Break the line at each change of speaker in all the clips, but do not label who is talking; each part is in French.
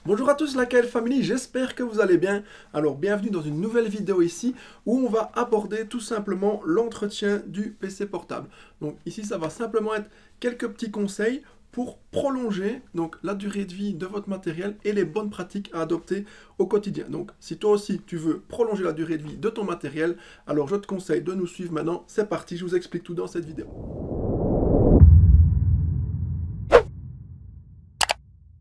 Bonjour à tous la KL Family, j'espère que vous allez bien. Alors bienvenue dans une nouvelle vidéo ici où on va aborder tout simplement l'entretien du PC portable. Donc ici ça va simplement être quelques petits conseils pour prolonger donc la durée de vie de votre matériel et les bonnes pratiques à adopter au quotidien. Donc si toi aussi tu veux prolonger la durée de vie de ton matériel, alors je te conseille de nous suivre maintenant. C'est parti, je vous explique tout dans cette vidéo.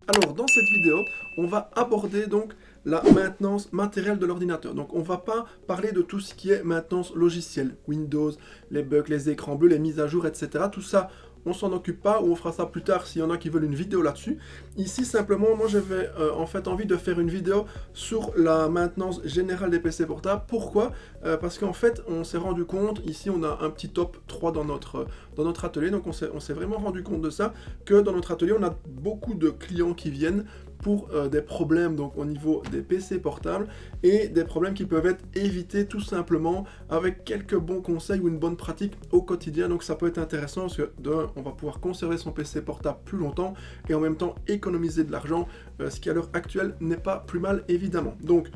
Alors dans cette vidéo, on va aborder donc la maintenance matérielle de l'ordinateur. Donc on ne va pas parler de tout ce qui est maintenance logicielle, Windows, les bugs, les écrans bleus, les mises à jour, etc. Tout ça, on s'en occupe pas ou on fera ça plus tard s'il y en a qui veulent une vidéo là-dessus. Ici simplement, moi j'avais en fait envie de faire une vidéo sur la maintenance générale des PC portables. Pourquoi parce qu'en fait on s'est rendu compte, ici on a un petit top 3 dans notre atelier, donc on s'est vraiment rendu compte de ça, que dans notre atelier on a beaucoup de clients qui viennent pour des problèmes donc au niveau des PC portables et des problèmes qui peuvent être évités tout simplement avec quelques bons conseils ou une bonne pratique au quotidien. Donc ça peut être intéressant parce que on va pouvoir conserver son PC portable plus longtemps et en même temps économiser de l'argent, ce qui à l'heure actuelle n'est pas plus mal évidemment. Donc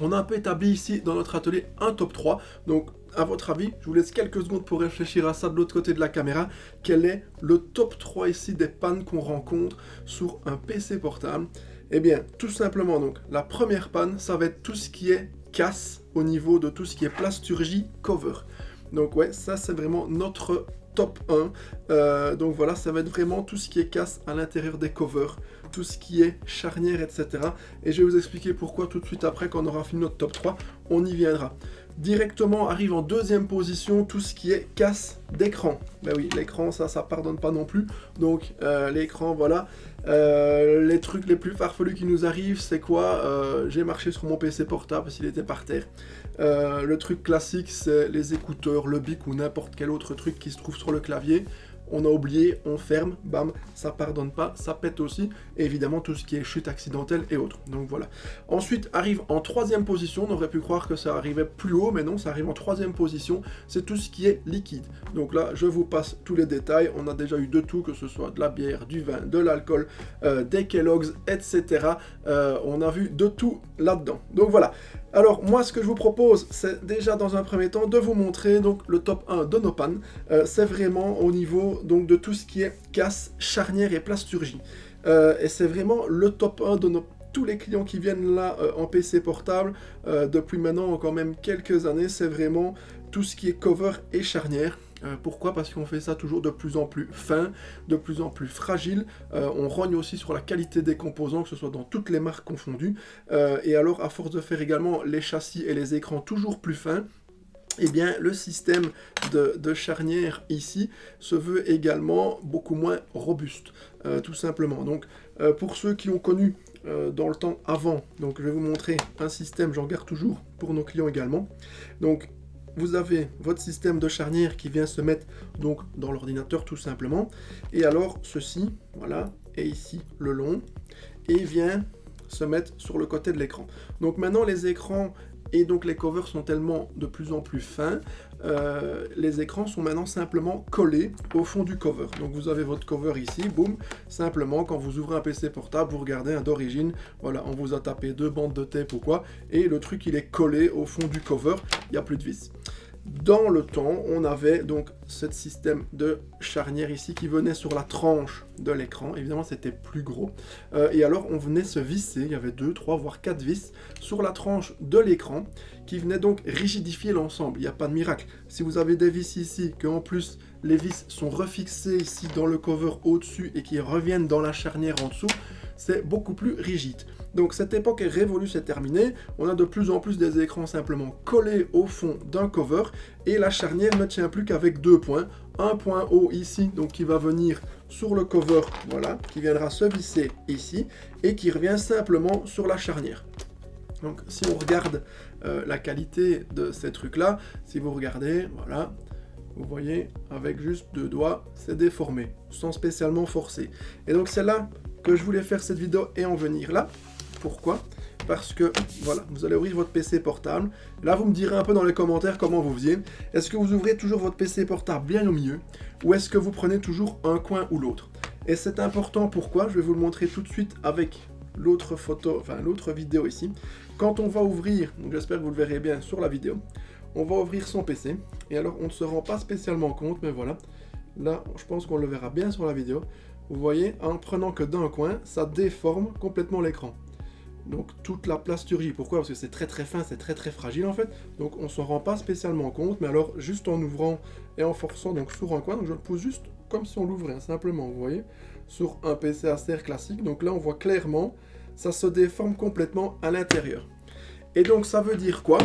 on a un peu établi ici dans notre atelier un top 3, donc à votre avis, je vous laisse quelques secondes pour réfléchir à ça de l'autre côté de la caméra. Quel est le top 3 ici des pannes qu'on rencontre sur un PC portable? Eh bien, tout simplement, donc, la première panne, ça va être tout ce qui est casse au niveau de tout ce qui est plasturgie cover. Donc ouais, ça c'est vraiment notre top 1. Donc voilà, ça va être vraiment tout ce qui est casse à l'intérieur des covers, tout ce qui est charnière, etc. Et je vais vous expliquer pourquoi tout de suite après, quand on aura fini notre top 3, on y viendra. Directement arrive en deuxième position tout ce qui est casse d'écran. Ben oui, l'écran, ça pardonne pas non plus. Donc l'écran, voilà. Les trucs les plus farfelus qui nous arrivent, c'est quoi? J'ai marché sur mon PC portable s'il était par terre. Le truc classique, c'est les écouteurs, le bic ou n'importe quel autre truc qui se trouve sur le clavier. On a oublié, on ferme, bam, ça pardonne pas, ça pète aussi, et évidemment tout ce qui est chute accidentelle et autres. Donc voilà. Ensuite arrive en troisième position, on aurait pu croire que ça arrivait plus haut, mais non, ça arrive en troisième position, c'est tout ce qui est liquide. Donc là, je vous passe tous les détails, on a déjà eu de tout, que ce soit de la bière, du vin, de l'alcool, des Kellogg's, etc. On a vu de tout là-dedans. Donc voilà. Alors moi ce que je vous propose, c'est déjà dans un premier temps de vous montrer donc le top 1 de nos pannes. C'est vraiment au niveau donc de tout ce qui est casse, charnière et plasturgie. Et c'est vraiment le top 1 de tous les clients qui viennent là en PC portable depuis maintenant quand même quelques années. C'est vraiment tout ce qui est cover et charnière. Pourquoi? Parce qu'on fait ça toujours de plus en plus fin, de plus en plus fragile. On rogne aussi sur la qualité des composants, que ce soit dans toutes les marques confondues. Et alors, à force de faire également les châssis et les écrans toujours plus fins, eh bien, le système de charnière ici se veut également beaucoup moins robuste, tout simplement. Donc, pour ceux qui ont connu dans le temps avant, donc je vais vous montrer un système, j'en garde toujours pour nos clients également. Donc, vous avez votre système de charnière qui vient se mettre donc dans l'ordinateur tout simplement. Et alors ceci, voilà, et ici le long, et vient se mettre sur le côté de l'écran. Donc maintenant les écrans et donc les covers sont tellement de plus en plus fins, les écrans sont maintenant simplement collés au fond du cover. Donc vous avez votre cover ici, boum, simplement quand vous ouvrez un PC portable, vous regardez un d'origine, voilà, on vous a tapé 2 bandes de tape ou quoi, et le truc il est collé au fond du cover, il n'y a plus de vis. Dans le temps, on avait donc ce système de charnière ici qui venait sur la tranche de l'écran. Évidemment, c'était plus gros. Et alors, on venait se visser, il y avait 2, 3, voire 4 vis sur la tranche de l'écran qui venaient donc rigidifier l'ensemble. Il n'y a pas de miracle. Si vous avez des vis ici, que en plus les vis sont refixées ici dans le cover au-dessus et qui reviennent dans la charnière en dessous, c'est beaucoup plus rigide. Donc cette époque est révolue, c'est terminé. On a de plus en plus des écrans simplement collés au fond d'un cover et la charnière ne tient plus qu'avec 2 points. Un point haut ici, donc qui va venir sur le cover, voilà, qui viendra se visser ici et qui revient simplement sur la charnière. Donc si on regarde la qualité de ces trucs-là, si vous regardez, voilà, vous voyez, avec juste 2 doigts, c'est déformé, sans spécialement forcer. Et donc c'est là que je voulais faire cette vidéo et en venir là. Pourquoi? Parce que, voilà, vous allez ouvrir votre PC portable. Là, vous me direz un peu dans les commentaires comment vous faisiez. Est-ce que vous ouvrez toujours votre PC portable bien au milieu? Ou est-ce que vous prenez toujours un coin ou l'autre? Et c'est important, pourquoi? Je vais vous le montrer tout de suite avec l'autre photo, enfin l'autre vidéo ici. Quand on va ouvrir, donc j'espère que vous le verrez bien sur la vidéo, on va ouvrir son PC, et alors on ne se rend pas spécialement compte, mais voilà, là je pense qu'on le verra bien sur la vidéo. Vous voyez, en prenant que d'un coin, ça déforme complètement l'écran. Donc toute la plasturgie, pourquoi? Parce que c'est très très fin, c'est très très fragile en fait, donc on s'en rend pas spécialement compte, mais alors juste en ouvrant et en forçant donc sur un coin, donc je le pousse juste comme si on l'ouvrait, hein, simplement, vous voyez, sur un PC Acer classique, donc là on voit clairement, ça se déforme complètement à l'intérieur. Et donc ça veut dire quoi?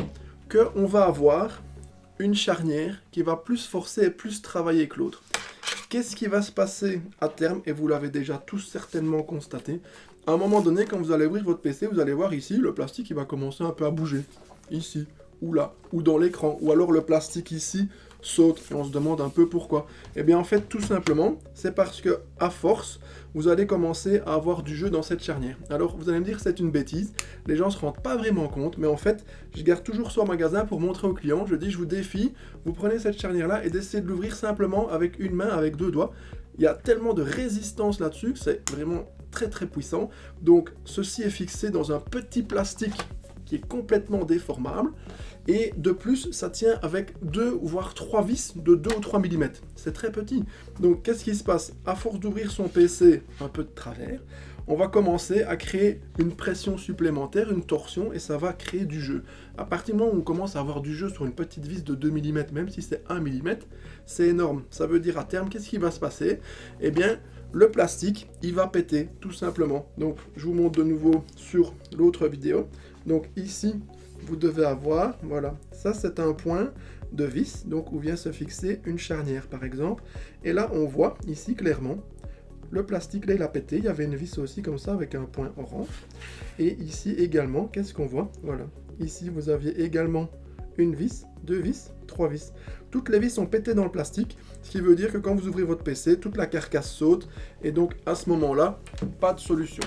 Qu'on va avoir une charnière qui va plus forcer et plus travailler que l'autre. Qu'est-ce qui va se passer à terme? Et vous l'avez déjà tous certainement constaté. À un moment donné, quand vous allez ouvrir votre PC, vous allez voir ici, le plastique il va commencer un peu à bouger. Ici, ou là, ou dans l'écran. Ou alors le plastique ici saute. Et on se demande un peu pourquoi. Eh bien en fait, tout simplement, c'est parce que à force, vous allez commencer à avoir du jeu dans cette charnière. Alors vous allez me dire c'est une bêtise, les gens ne se rendent pas vraiment compte, mais en fait, je garde toujours ça au magasin pour montrer aux clients. Je dis, je vous défie, vous prenez cette charnière-là et d'essayer de l'ouvrir simplement avec une main, avec deux doigts. Il y a tellement de résistance là-dessus que c'est vraiment très très puissant. Donc ceci est fixé dans un petit plastique qui est complètement déformable. Et de plus, ça tient avec 2 voire 3 vis de 2 ou 3 mm. C'est très petit. Donc qu'est-ce qui se passe? À force d'ouvrir son PC un peu de travers, on va commencer à créer une pression supplémentaire, une torsion, et ça va créer du jeu. À partir du moment où on commence à avoir du jeu sur une petite vis de 2 mm, même si c'est 1 mm, c'est énorme. Ça veut dire à terme, qu'est-ce qui va se passer? Eh bien, le plastique, il va péter, tout simplement. Donc, je vous montre de nouveau sur l'autre vidéo. Donc ici, vous devez avoir, voilà, ça c'est un point de vis, donc où vient se fixer une charnière par exemple. Et là, on voit ici clairement, le plastique là il a pété, il y avait une vis aussi comme ça avec un point orange. Et ici également, qu'est-ce qu'on voit? Voilà, ici vous aviez également une vis, 2 vis, 3 vis. Toutes les vis sont pétées dans le plastique, ce qui veut dire que quand vous ouvrez votre PC, toute la carcasse saute, et donc à ce moment-là, pas de solution.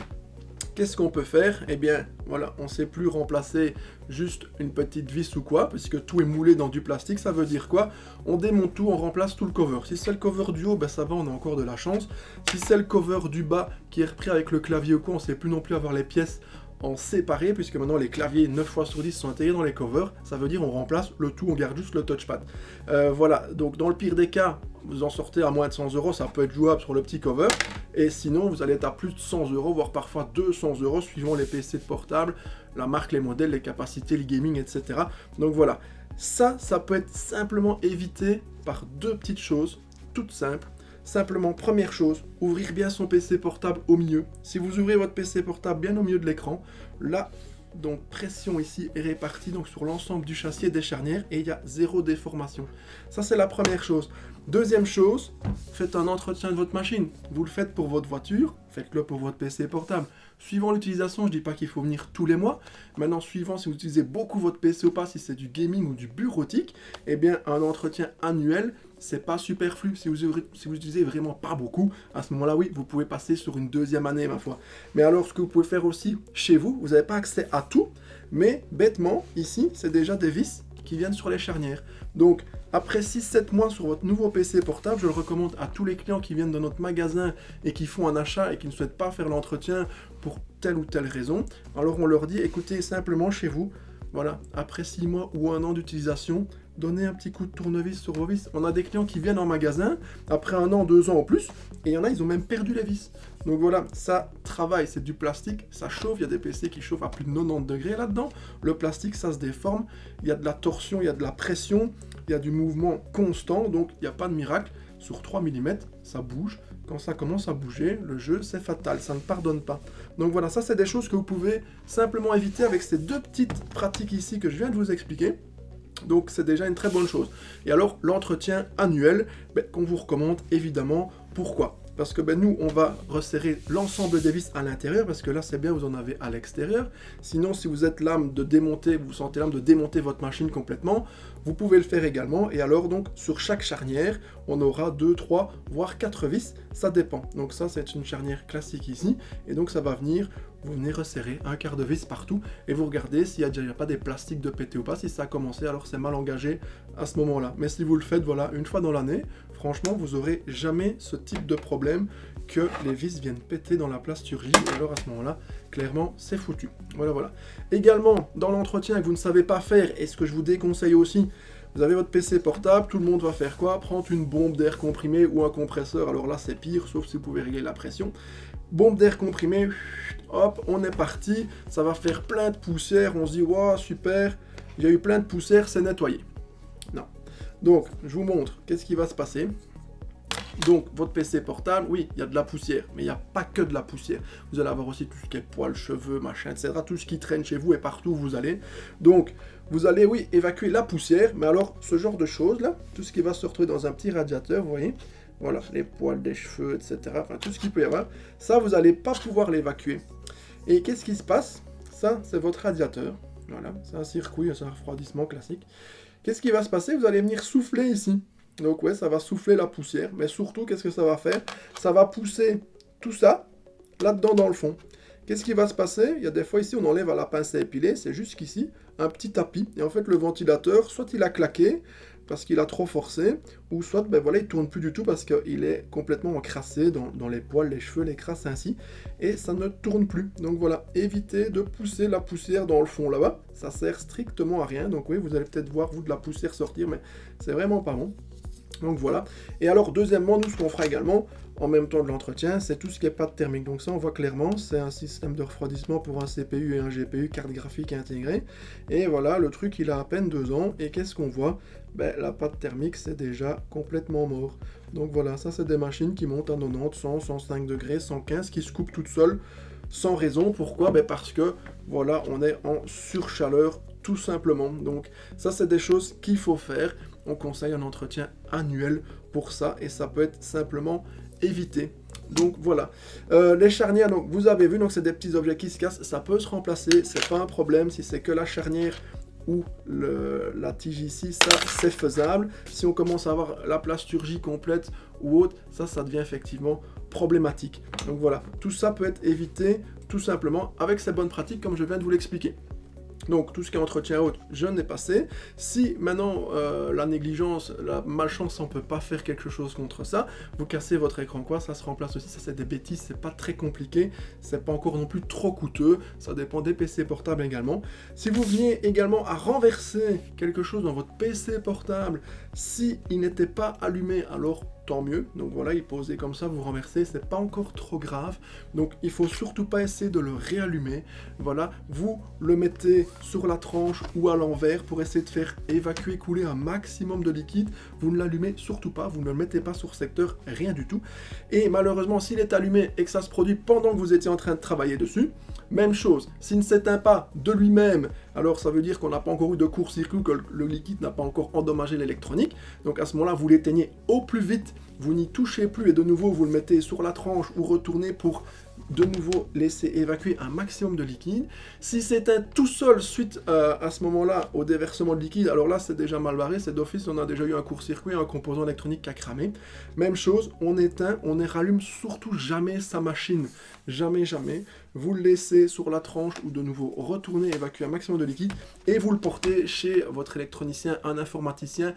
Qu'est-ce qu'on peut faire? Eh bien, voilà, on ne sait plus remplacer juste une petite vis ou quoi, puisque tout est moulé dans du plastique. Ça veut dire quoi? On démonte tout, on remplace tout le cover. Si c'est le cover du haut, ben ça va, on a encore de la chance. Si c'est le cover du bas qui est repris avec le clavier ou quoi, on ne sait plus non plus avoir les pièces en séparé, puisque maintenant les claviers 9 fois sur 10 sont intégrés dans les covers. Ça veut dire on remplace le tout, on garde juste le touchpad. Voilà, donc dans le pire des cas, vous en sortez à moins de 100 €, ça peut être jouable sur le petit cover, et sinon vous allez être à plus de 100 €, voire parfois 200 € suivant les PC de portable, la marque, les modèles, les capacités, le gaming, etc. Donc voilà, ça peut être simplement évité par 2 petites choses, toutes simples. Simplement, première chose, ouvrir bien son PC portable au milieu. Si vous ouvrez votre PC portable bien au milieu de l'écran, là, donc pression ici est répartie donc sur l'ensemble du châssis et des charnières, et il y a 0 déformation. Ça c'est la première chose. Deuxième chose, faites un entretien de votre machine. Vous le faites pour votre voiture, faites-le pour votre PC portable. Suivant l'utilisation, je ne dis pas qu'il faut venir tous les mois. Maintenant, suivant si vous utilisez beaucoup votre PC ou pas, si c'est du gaming ou du bureautique, eh bien un entretien annuel, c'est pas superflu. Si vous utilisez vraiment pas beaucoup, à ce moment-là, oui, vous pouvez passer sur une deuxième année, ma foi. Mais alors, ce que vous pouvez faire aussi chez vous, vous n'avez pas accès à tout, mais bêtement, ici, c'est déjà des vis qui viennent sur les charnières. Donc, après 6-7 mois sur votre nouveau PC portable, je le recommande à tous les clients qui viennent de notre magasin et qui font un achat et qui ne souhaitent pas faire l'entretien pour telle ou telle raison. Alors on leur dit, écoutez, simplement chez vous, voilà, après 6 mois ou 1 an d'utilisation, donnez un petit coup de tournevis sur vos vis. On a des clients qui viennent en magasin, après 1 an, 2 ans en plus, et il y en a, ils ont même perdu les vis. Donc voilà, ça travaille, c'est du plastique, ça chauffe, il y a des PC qui chauffent à plus de 90 degrés là-dedans. Le plastique, ça se déforme, il y a de la torsion, il y a de la pression, il y a du mouvement constant, donc il n'y a pas de miracle. Sur 3 mm, ça bouge. Quand ça commence à bouger, le jeu, c'est fatal, ça ne pardonne pas. Donc voilà, ça c'est des choses que vous pouvez simplement éviter avec ces 2 petites pratiques ici que je viens de vous expliquer. Donc c'est déjà une très bonne chose. Et alors l'entretien annuel, qu'on vous recommande évidemment. Pourquoi? Parce que nous, on va resserrer l'ensemble des vis à l'intérieur, parce que là, c'est bien, vous en avez à l'extérieur. Sinon, si vous êtes l'âme de démonter, vous sentez l'âme de démonter votre machine complètement, vous pouvez le faire également. Et alors, donc, sur chaque charnière, on aura 2, 3, voire 4 vis, ça dépend. Donc ça, c'est une charnière classique ici, et donc ça va venir, vous venez resserrer un quart de vis partout, et vous regardez s'il n'y a déjà pas des plastiques de péter ou pas. Si ça a commencé, alors c'est mal engagé à ce moment-là. Mais si vous le faites, voilà, une fois dans l'année, franchement, vous n'aurez jamais ce type de problème que les vis viennent péter dans la plasturgie, et alors à ce moment-là, clairement, c'est foutu. Voilà, voilà. Également, dans l'entretien que vous ne savez pas faire, et ce que je vous déconseille aussi, vous avez votre PC portable, tout le monde va faire quoi? Prendre une bombe d'air comprimé ou un compresseur, alors là c'est pire, sauf si vous pouvez régler la pression. Bombe d'air comprimé, hop, on est parti, ça va faire plein de poussière, on se dit, waouh, super, il y a eu plein de poussière, c'est nettoyé. Non. Donc, je vous montre, qu'est-ce qui va se passer? Donc, votre PC portable, oui, il y a de la poussière, mais il n'y a pas que de la poussière. Vous allez avoir aussi tout ce qui est poils, cheveux, machin, etc. Tout ce qui traîne chez vous et partout où vous allez. Donc, vous allez, oui, évacuer la poussière, mais alors, ce genre de choses, là, tout ce qui va se retrouver dans un petit radiateur, vous voyez, voilà, les poils des cheveux, etc. Enfin, tout ce qu'il peut y avoir, ça, vous n'allez pas pouvoir l'évacuer. Et qu'est-ce qui se passe? Ça, c'est votre radiateur. Voilà, c'est un circuit, c'est un refroidissement classique. Qu'est-ce qui va se passer? Vous allez venir souffler ici. Donc ouais, ça va souffler la poussière, mais surtout, qu'est-ce que ça va faire? Ça va pousser tout ça là-dedans dans le fond. Qu'est-ce qui va se passer? Il y a des fois ici, on enlève à la pince à épiler, c'est jusqu'ici, un petit tapis. Et en fait, le ventilateur, soit il a claqué, parce qu'il a trop forcé, ou soit, ben voilà, il tourne plus du tout parce qu'il est complètement encrassé dans les poils, les cheveux, les crasses ainsi, et ça ne tourne plus. Donc voilà, évitez de pousser la poussière dans le fond là-bas, ça sert strictement à rien. Donc oui, vous allez peut-être voir, vous, de la poussière sortir, mais c'est vraiment pas bon. Donc voilà. Et alors, deuxièmement, nous, ce qu'on fera également, en même temps de l'entretien, c'est tout ce qui est pâte thermique. Donc ça, on voit clairement, c'est un système de refroidissement pour un CPU et un GPU, carte graphique intégrée. Et voilà, le truc, il a à peine 2 ans. Et qu'est-ce qu'on voit? Ben, la pâte thermique, c'est déjà complètement mort. Donc voilà, ça, c'est des machines qui montent à 90, 100, 105 degrés, 115, qui se coupent toutes seules, sans raison. Pourquoi? Ben parce que, voilà, on est en surchaleur, tout simplement. Donc ça, c'est des choses qu'il faut faire. On conseille un entretien annuel pour ça, et ça peut être simplement évité. Donc voilà, les charnières, donc vous avez vu, donc c'est des petits objets qui se cassent, ça peut se remplacer, c'est pas un problème. Si c'est que la charnière ou la tige ici, ça c'est faisable. Si on commence à avoir la plasturgie complète ou autre, ça devient effectivement problématique. Donc voilà, tout ça peut être évité tout simplement avec ces bonnes pratiques comme je viens de vous l'expliquer. Donc tout ce qui est entretien haute, je n'ai passé. Si maintenant la négligence, la malchance, on ne peut pas faire quelque chose contre ça, vous cassez votre écran quoi, ça se remplace aussi, ça c'est des bêtises, c'est pas très compliqué, c'est pas encore non plus trop coûteux, ça dépend des PC portables également. Si vous veniez également à renverser quelque chose dans votre PC portable, si il n'était pas allumé, alors tant mieux. Donc voilà, il posait comme ça, vous renversez, c'est pas encore trop grave. Donc il faut surtout pas essayer de le réallumer. Voilà, vous le mettez sur la tranche ou à l'envers pour essayer de faire évacuer, couler un maximum de liquide. Vous ne l'allumez surtout pas, vous ne le mettez pas sur secteur, rien du tout. Et malheureusement, s'il est allumé et que ça se produit pendant que vous étiez en train de travailler dessus, même chose, s'il ne s'éteint pas de lui-même, alors ça veut dire qu'on n'a pas encore eu de court-circuit, que le liquide n'a pas encore endommagé l'électronique. Donc à ce moment-là, vous l'éteignez au plus vite, vous n'y touchez plus et de nouveau vous le mettez sur la tranche ou retournez pour de nouveau laisser évacuer un maximum de liquide. Si c'est tout seul suite à ce moment-là au déversement de liquide, alors là c'est déjà mal barré, c'est d'office, on a déjà eu un court-circuit, un composant électronique qui a cramé. Même chose, on éteint, on ne rallume surtout jamais sa machine. Jamais, jamais. Vous le laissez sur la tranche ou de nouveau retournez évacuer un maximum de liquide et vous le portez chez votre électronicien, un informaticien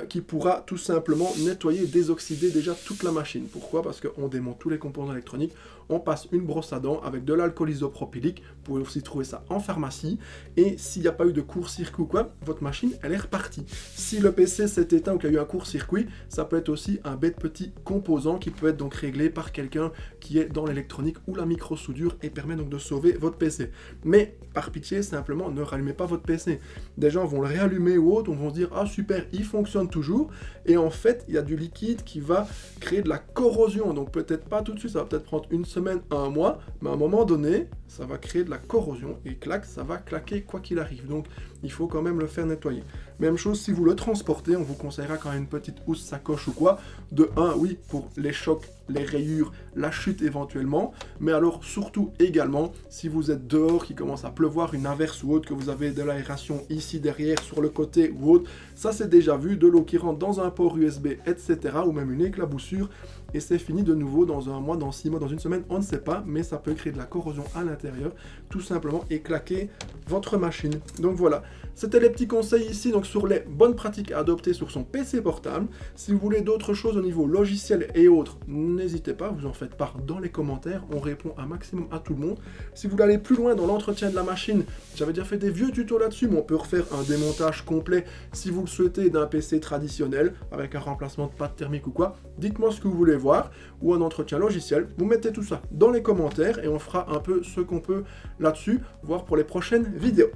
qui pourra tout simplement nettoyer, désoxyder déjà toute la machine. Pourquoi? Parce qu'on démonte tous les composants électroniques, on passe une brosse à dents avec de l'alcool isopropylique, vous pouvez aussi trouver ça en pharmacie, et s'il n'y a pas eu de court-circuit ou quoi, votre machine elle est repartie. Si le PC s'est éteint ou qu'il y a eu un court-circuit, ça peut être aussi un bête petit composant qui peut être donc réglé par quelqu'un qui est dans l'électronique ou la micro-soudure et permet donc de sauver votre PC. Mais par pitié, simplement ne rallumez pas votre PC. Des gens vont le réallumer ou autre, on va se dire ah super, il fonctionne toujours, et en fait il y a du liquide qui va créer de la corrosion, donc peut-être pas tout de suite, ça va peut-être prendre une semaine, un mois, mais à un moment donné, ça va créer de la corrosion, et clac, ça va claquer quoi qu'il arrive, donc il faut quand même le faire nettoyer. Même chose, si vous le transportez, on vous conseillera quand même une petite housse sacoche ou quoi, de 1, oui, pour les chocs, les rayures, la chute éventuellement, mais alors surtout également, si vous êtes dehors, qu'il commence à pleuvoir, une averse ou autre, que vous avez de l'aération ici derrière, sur le côté ou autre, ça c'est déjà vu, de l'eau qui rentre dans un port USB, etc., ou même une éclaboussure, et c'est fini de nouveau dans un mois, dans 6 mois, dans une semaine, on ne sait pas, mais ça peut créer de la corrosion à l'intérieur, tout simplement, et claquer votre machine. Donc voilà, c'était les petits conseils ici, donc sur les bonnes pratiques à adopter sur son PC portable. Si vous voulez d'autres choses au niveau logiciel et autres, n'hésitez pas, vous en faites part dans les commentaires, on répond un maximum à tout le monde. Si vous voulez aller plus loin dans l'entretien de la machine, j'avais déjà fait des vieux tutos là-dessus, mais on peut refaire un démontage complet si vous le souhaitez d'un PC traditionnel, avec un remplacement de pâte thermique ou quoi. Dites-moi ce que vous voulez voir, ou un entretien logiciel, vous mettez tout ça dans les commentaires et on fera un peu ce qu'on peut là-dessus, voir pour les prochaines vidéos.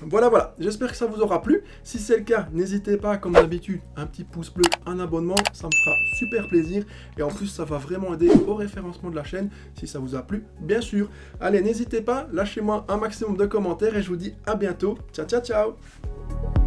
Voilà, j'espère que ça vous aura plu. Si c'est le cas, n'hésitez pas, comme d'habitude, un petit pouce bleu, un abonnement, ça me fera super plaisir. Et en plus, ça va vraiment aider au référencement de la chaîne, si ça vous a plu, bien sûr. Allez, n'hésitez pas, lâchez-moi un maximum de commentaires et je vous dis à bientôt. Ciao, ciao, ciao!